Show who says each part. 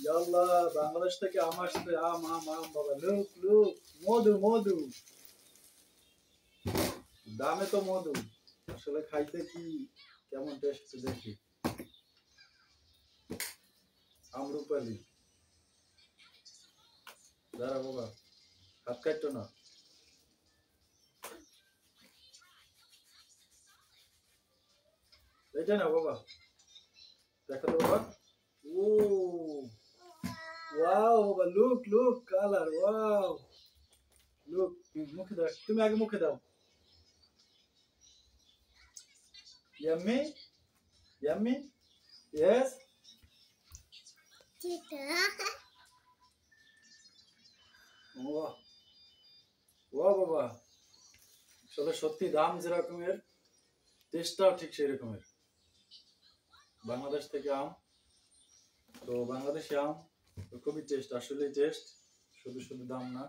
Speaker 1: ইয়াল্লাহ, বাংলাদেশ থেকে আম আসছে। আম আম আম বাবা, লুক লুক, মধু মধু, দামে তো মধু। আসলে খাইতে কি কেমন টেস্ট দেখি। আমরুপালি, দাঁড়া বাবা, হাত কাটতো না। এটা না বাবা, দেখো তো বাবা। ও ওয়াও বাবা, look look, colour wow. Look, মুখে দাও, তুমি আগে মুখে দাও। Yummy yummy, yes. Wow wow বাবা, আসলে সত্যি দাম যেরকমের, টেস্টটাও ঠিক সেই রকমের। বাংলাদেশ থেকে আম, তো বাংলাদেশি আম তো খুবই টেস্ট, আসলে টেস্ট, শুধু শুধু দাম না।